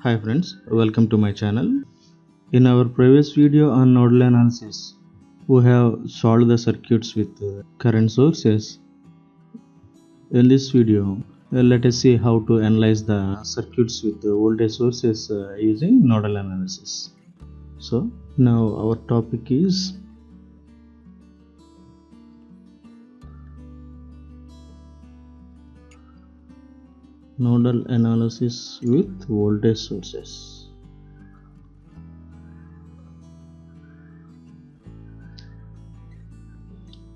Hi friends, welcome to my channel. In our previous video on nodal analysis, we have solved the circuits with current sources. In this video, let us see how to analyze the circuits with the voltage sources using nodal analysis. So now our topic is nodal analysis with voltage sources.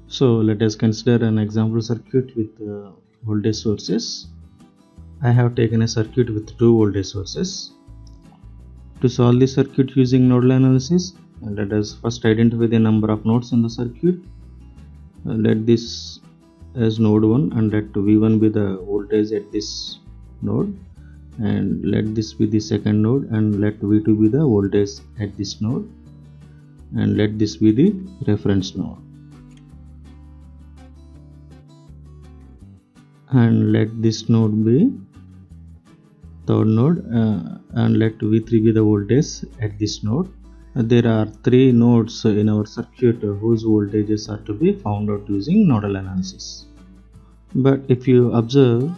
So let us consider an example circuit with voltage sources. I have taken a circuit with two voltage sources. To solve the circuit using nodal analysis, let us first identify the number of nodes in the circuit. Let this as node 1 and let V1 be the voltage at this node, and let this be the second node, and let V2 be the voltage at this node, and let this be the reference node, and let this node be third node, and let V3 be the voltage at this node. There are three nodes in our circuit whose voltages are to be found out using nodal analysis. But if you observe,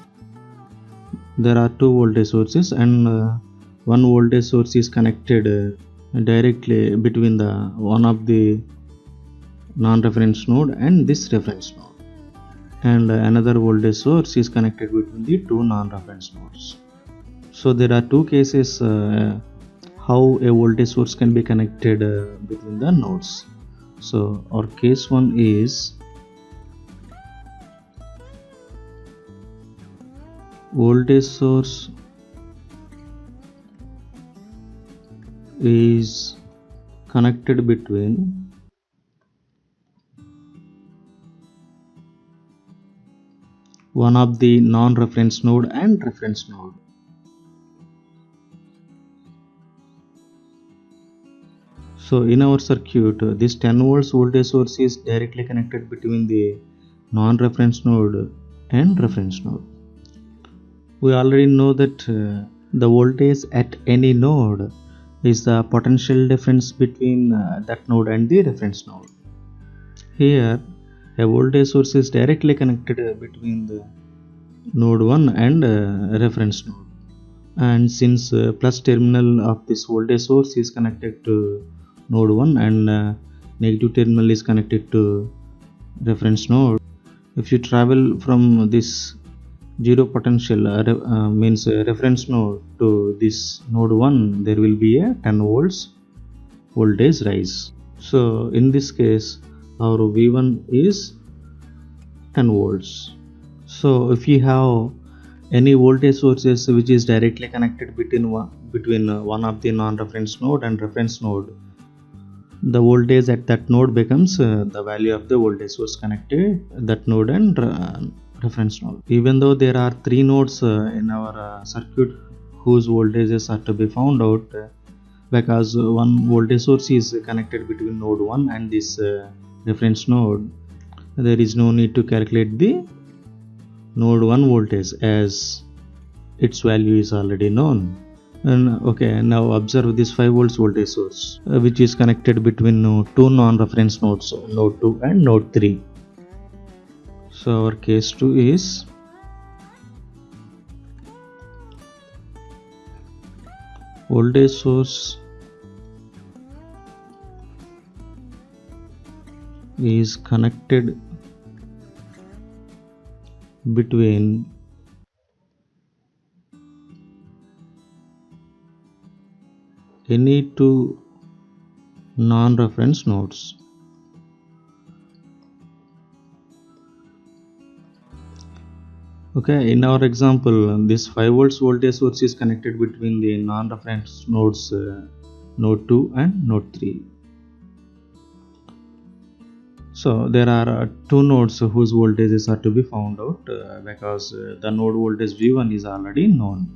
there are two voltage sources, and one voltage source is connected directly between the one of the non-reference node and this reference node, and another voltage source is connected between the two non-reference nodes. So there are two cases how a voltage source can be connected between the nodes. So our case one is voltage source is connected between one of the non-reference node and reference node. So in our circuit, this 10 volts voltage source is directly connected between the non-reference node and reference node. We already know that the voltage at any node is the potential difference between that node and the reference node. Here, a voltage source is directly connected between the node 1 and reference node. And since plus terminal of this voltage source is connected to node 1 and negative terminal is connected to reference node, if you travel from this zero potential means reference node to this node 1, there will be a 10 volts voltage rise. So in this case our V1 is 10 volts. So if you have any voltage sources which is directly connected between one of the non-reference node and reference node, the voltage at that node becomes the value of the voltage source connected that node and reference node. Even though there are three nodes in our circuit whose voltages are to be found out, because one voltage source is connected between node 1 and this reference node, there is no need to calculate the node 1 voltage as its value is already known. And okay, now observe this 5 volts voltage source which is connected between two non-reference nodes, node 2 and node 3. So our case 2 is voltage source is connected between any two non-reference nodes. Okay, in our example, this 5 volts voltage source is connected between the non-reference nodes node 2 and node 3. So there are two nodes whose voltages are to be found out because the node voltage V1 is already known.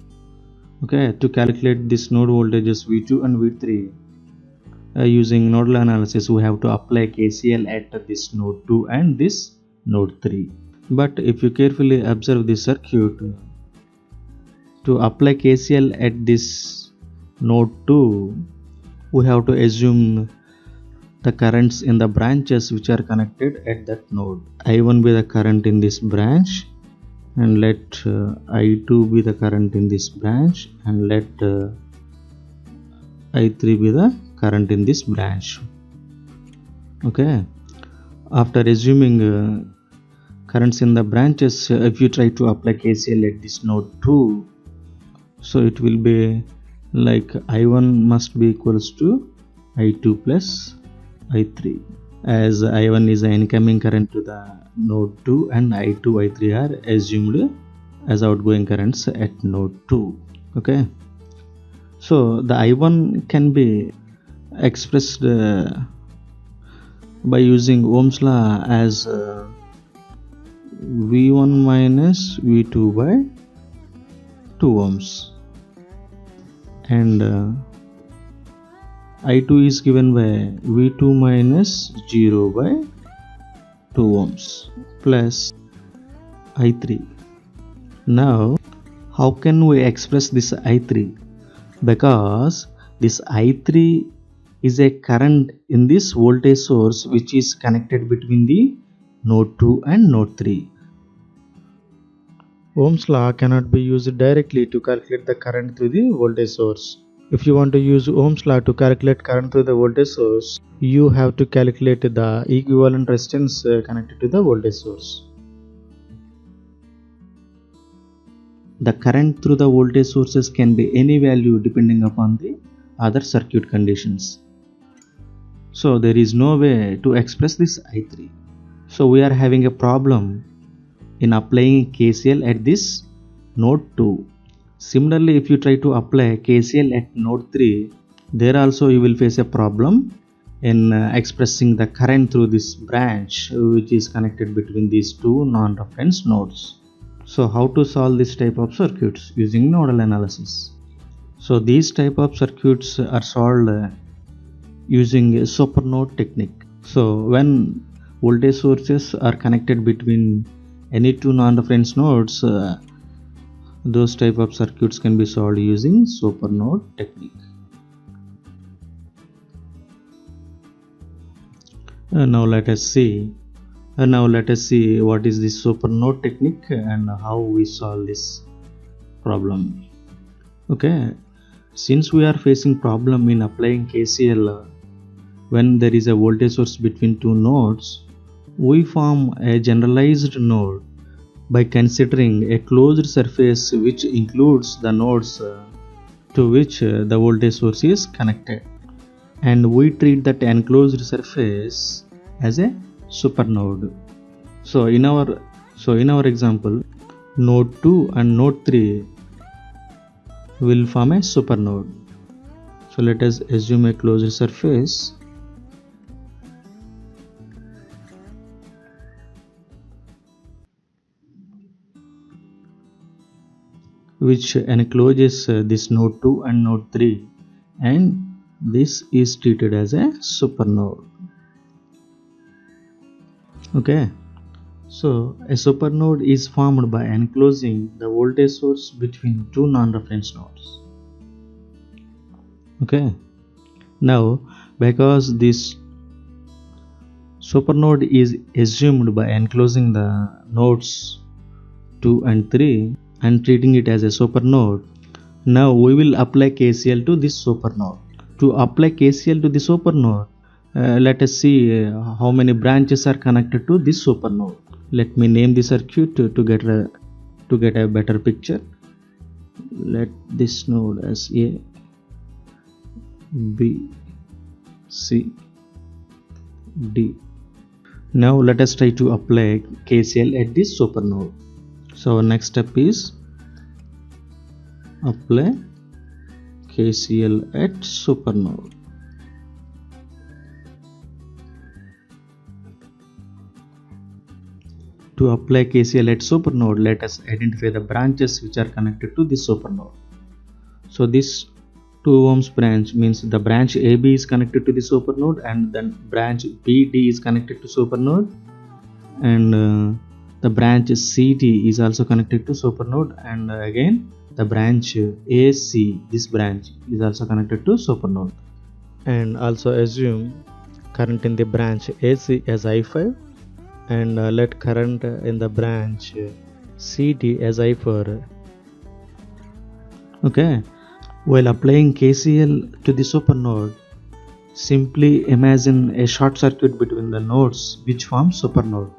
Okay, to calculate this node voltages V2 and V3 using nodal analysis, we have to apply KCL at this node 2 and this node 3. But if you carefully observe the circuit, to apply KCL at this node 2, we have to assume the currents in the branches which are connected at that node. I1 be the current in this branch, and let I2 be the current in this branch, and let I3 be the current in this branch. Okay, after assuming currents in the branches, if you try to apply KCL at this node 2, so it will be like I1 must be equals to I2 plus I3, as I1 is the incoming current to the node 2 and I2, I3 are assumed as outgoing currents at node 2. Okay, so the I1 can be expressed by using Ohm's law as V1 minus V2 by 2 ohms, and I2 is given by V2 minus 0 by 2 ohms plus I3. Now how can we express this I3? Because this I3 is a current in this voltage source which is connected between the node 2 and node 3. Ohm's law cannot be used directly to calculate the current through the voltage source. If you want to use Ohm's law to calculate current through the voltage source, you have to calculate the equivalent resistance connected to the voltage source. The current through the voltage sources can be any value depending upon the other circuit conditions. So there is no way to express this I3. So we are having a problem in applying KCL at this node 2. Similarly, if you try to apply KCL at node 3, there also you will face a problem in expressing the current through this branch which is connected between these two non-reference nodes. So how to solve this type of circuits using nodal analysis? So these type of circuits are solved using a supernode technique. So when voltage sources are connected between any two non-reference nodes, those type of circuits can be solved using supernode technique. Now let us see what is this supernode technique and how we solve this problem. Okay, since we are facing problem in applying KCL when there is a voltage source between two nodes, we form a generalized node by considering a closed surface which includes the nodes to which the voltage source is connected, and we treat that enclosed surface as a supernode. So in our example, node 2 and node 3 will form a supernode. So let us assume a closed surface which encloses this node 2 and node 3, and this is treated as a supernode. Okay, so a supernode is formed by enclosing the voltage source between two non-reference nodes. Okay, now because this supernode is assumed by enclosing the nodes 2 and 3 and treating it as a supernode, now we will apply KCL to this supernode. To apply KCL to the supernode, let us see how many branches are connected to this supernode. Let me name the circuit to get a better picture. Let this node as A, B, C, D. Now let us try to apply KCL at this supernode. So our next step is apply KCL at supernode. To apply KCL at supernode, let us identify the branches which are connected to this supernode. So this 2 ohms branch means the branch AB is connected to the supernode, and then branch BD is connected to supernode, and the branch CT is also connected to supernode, and again the branch AC, this branch is also connected to supernode. And also assume current in the branch AC as I5, and let current in the branch CT as I4. Okay, while applying KCL to the supernode, simply imagine a short circuit between the nodes which form supernode.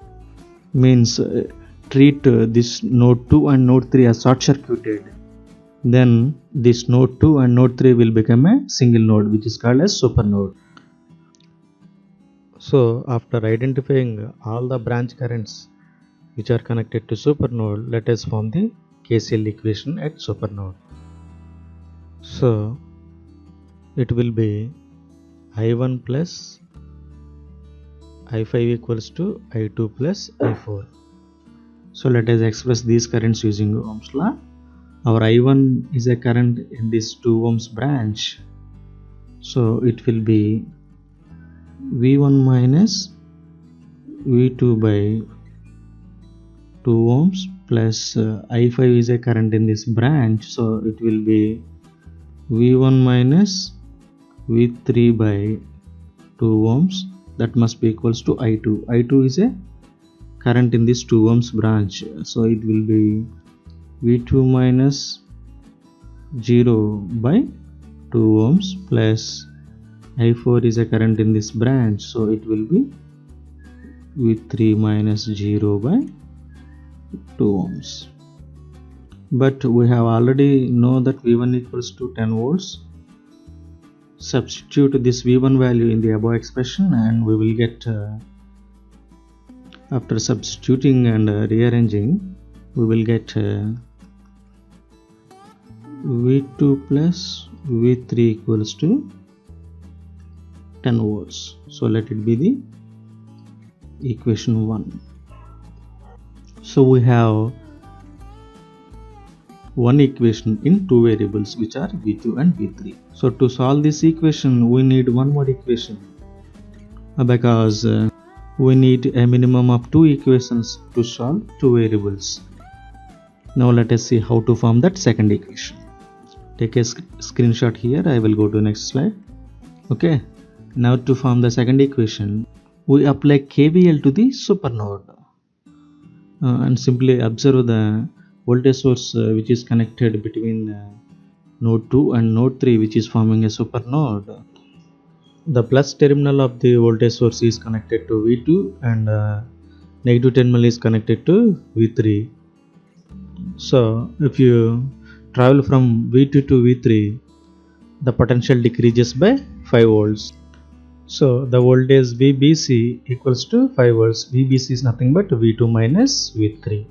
Means treat this node 2 and node 3 as short circuited. Then this node 2 and node 3 will become a single node which is called as supernode. So after identifying all the branch currents which are connected to supernode, let us form the KCL equation at supernode. So it will be I1 plus I5 equals to I2 plus I4. So let us express these currents using Ohm's law. Our I1 is a current in this 2 ohms branch, so it will be V1 minus V2 by 2 ohms plus I5 is a current in this branch, so it will be V1 minus V3 by 2 ohms, that must be equals to I2. I2 is a current in this 2 ohms branch, so it will be V2 minus 0 by 2 ohms plus I4 is a current in this branch, so it will be V3 minus 0 by 2 ohms. But we have already know that V1 equals to 10 volts. Substitute this V1 value in the above expression and we will get, after substituting and rearranging, we will get V2 plus V3 equals to 10 volts. So let it be the equation 1. So we have one equation in two variables which are V2 and V3. So to solve this equation we need one more equation because we need a minimum of two equations to solve two variables. Now let us see how to form that second equation. Take a screenshot here. I will go to next slide. Okay, now to form the second equation we apply KVL to the supernode and simply observe the voltage source which is connected between node 2 and node 3 which is forming a supernode. The plus terminal of the voltage source is connected to V2 and negative terminal is connected to V3. So if you travel from V2 to V3, the potential decreases by 5 volts. So the voltage VBC equals to 5 volts. VBC is nothing but V2 minus V3.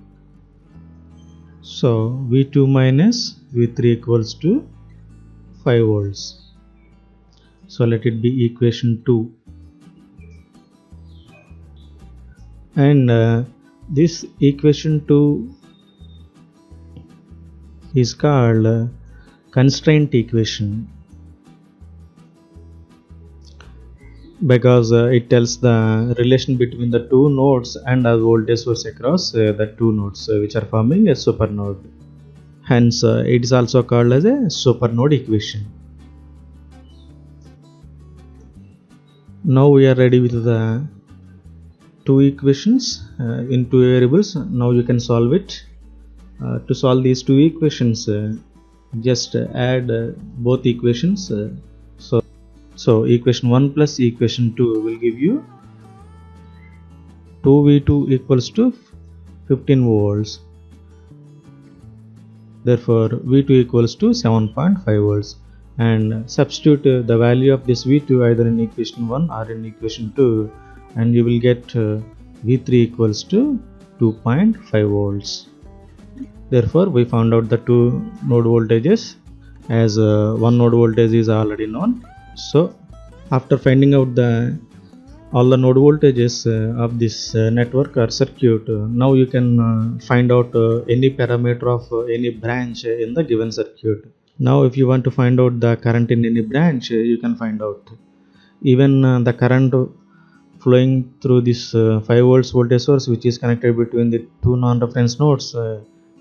So V2 minus V3 equals to 5 volts. So let it be equation 2. And this equation 2 is called constraint equation because it tells the relation between the two nodes and the voltage source across the two nodes which are forming a supernode. Hence it is also called as a supernode equation. Now we are ready with the two equations in two variables. Now you can solve it. To solve these two equations, just add both equations. So equation 1 plus equation 2 will give you 2V2 equals to 15 volts. Therefore V2 equals to 7.5 volts. And substitute the value of this V2 either in equation 1 or in equation 2 and you will get V3 equals to 2.5 volts. Therefore we found out the two node voltages as one node voltage is already known. So after finding out all the node voltages of this network or circuit, now you can find out any parameter of any branch in the given circuit. Now if you want to find out the current in any branch, you can find out. Even the current flowing through this 5 volts voltage source which is connected between the two non-reference nodes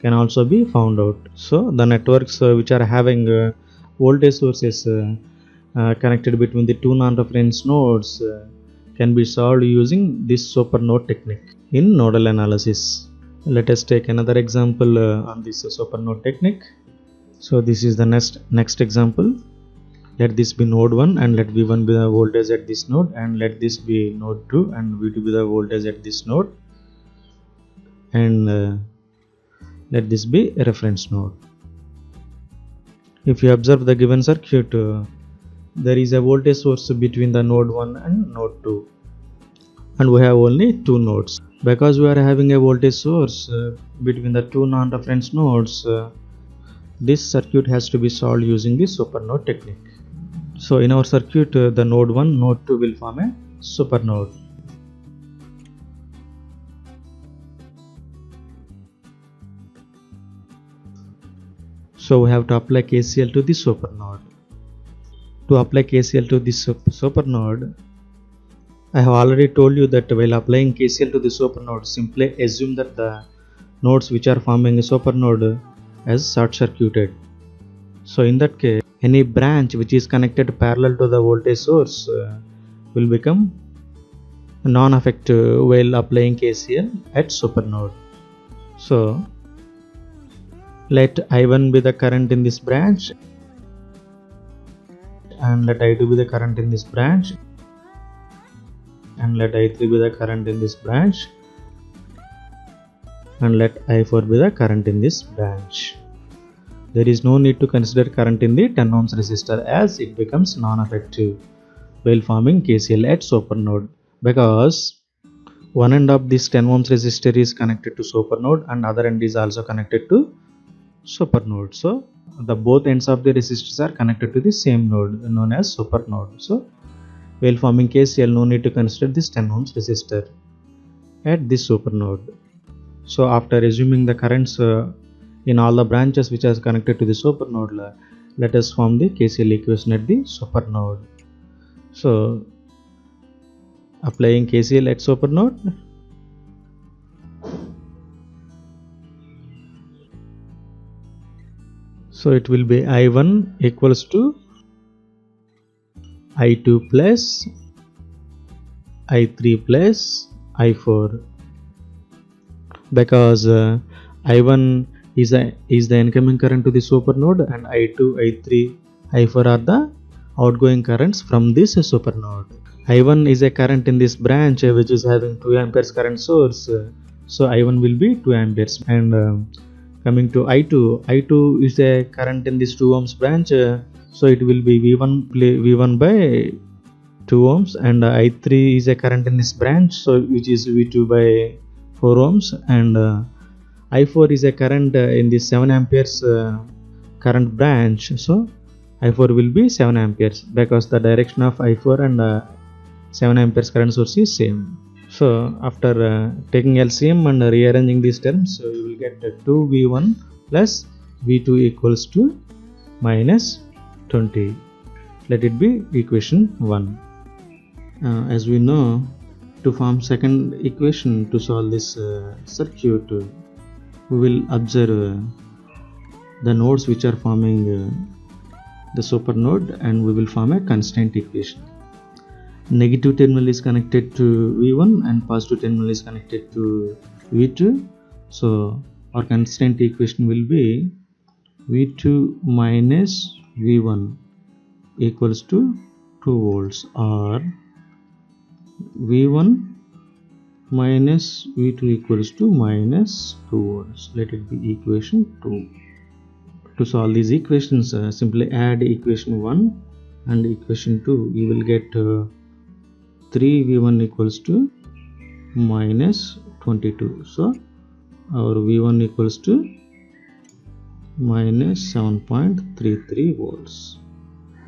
can also be found out. So the networks which are having voltage sources connected between the two non-reference nodes can be solved using this super node technique in nodal analysis. Let us take another example on this super node technique. So this is the next example. Let this be node 1 and let V1 be the voltage at this node, and let this be node 2 and V2 be the voltage at this node, and let this be a reference node. If you observe the given circuit, there is a voltage source between the node 1 and node 2, and we have only two nodes. Because we are having a voltage source between the two non-reference nodes, this circuit has to be solved using the super node technique. So in our circuit, the node 1, node 2 will form a super node. So we have to apply KCL to the super node. To apply KCL to this super node, I have already told you that while applying KCL to the super node, simply assume that the nodes which are forming a super node as short circuited. So in that case, any branch which is connected parallel to the voltage source will become non-effective while applying KCL at super node. So let I1 be the current in this branch, and let I2 be the current in this branch, and let I3 be the current in this branch, and let I4 be the current in this branch. There is no need to consider current in the 10 ohms resistor as it becomes non-effective while forming KCL at super node, because one end of this 10 ohms resistor is connected to super node and other end is also connected to super node. So the both ends of the resistors are connected to the same node known as super node. So while forming KCL, no need to consider this 10 ohms resistor at this super node. So after assuming the currents in all the branches which are connected to the super node, let us form the KCL equation at the super node. So applying KCL at super node, so it will be I1 equals to I2 plus I3 plus I4, because I1 is the incoming current to the super node, and I2, I3, I4 are the outgoing currents from this super node. I1 is a current in this branch which is having 2 amperes current source, so I1 will be 2 amperes. And coming to I2 is a current in this 2 ohms branch, so it will be V1 by 2 ohms, and I3 is a current in this branch, so which is V2 by 4 ohms, and I4 is a current in this 7 amperes current branch, so I4 will be 7 amperes because the direction of I4 and 7 amperes current source is same. So after taking LCM and rearranging these terms, so you will get 2V1 plus V2 equals to minus 20. Let it be equation 1. As we know, to form second equation to solve this circuit, we will observe the nodes which are forming the super node, and we will form a constraint equation. Negative terminal is connected to V1 and positive terminal is connected to V2. So our constraint equation will be V2 minus V1 equals to 2 volts, or V1 minus V2 equals to minus 2 volts. Let it be equation 2. To solve these equations, simply add equation 1 and equation 2. You will get 3V1 equals to minus 22. So our V1 equals to minus 7.33 volts.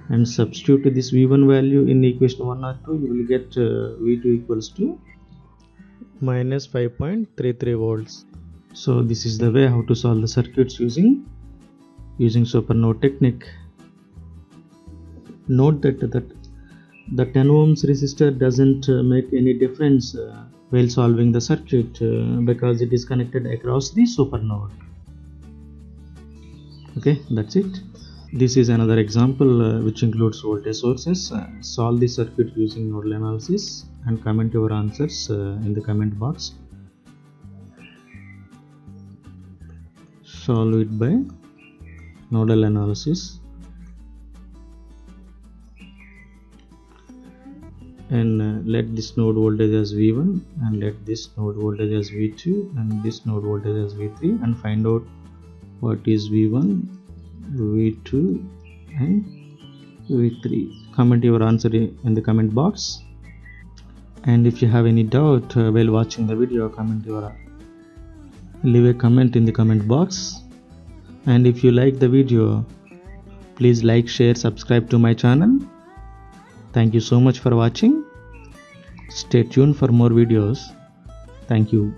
And substitute this V1 value in equation 1 or 2, you will get V2 equals to minus 5.33 volts. So this is the way how to solve the circuits using super node technique. Note that the 10 ohms resistor doesn't make any difference while solving the circuit because it is connected across the supernode. Okay, that's it. This is another example which includes voltage sources. Solve the circuit using nodal analysis and comment your answers in the comment box. Solve it by nodal analysis, and let this node voltage as V1 and let this node voltage as V2 and this node voltage as V3, and find out what is V1, V2 and V3. Comment your answer in the comment box, and if you have any doubt while watching the video, leave a comment in the comment box. And if you like the video, please like, share, subscribe to my channel. Thank you so much for watching. Stay tuned for more videos. Thank you.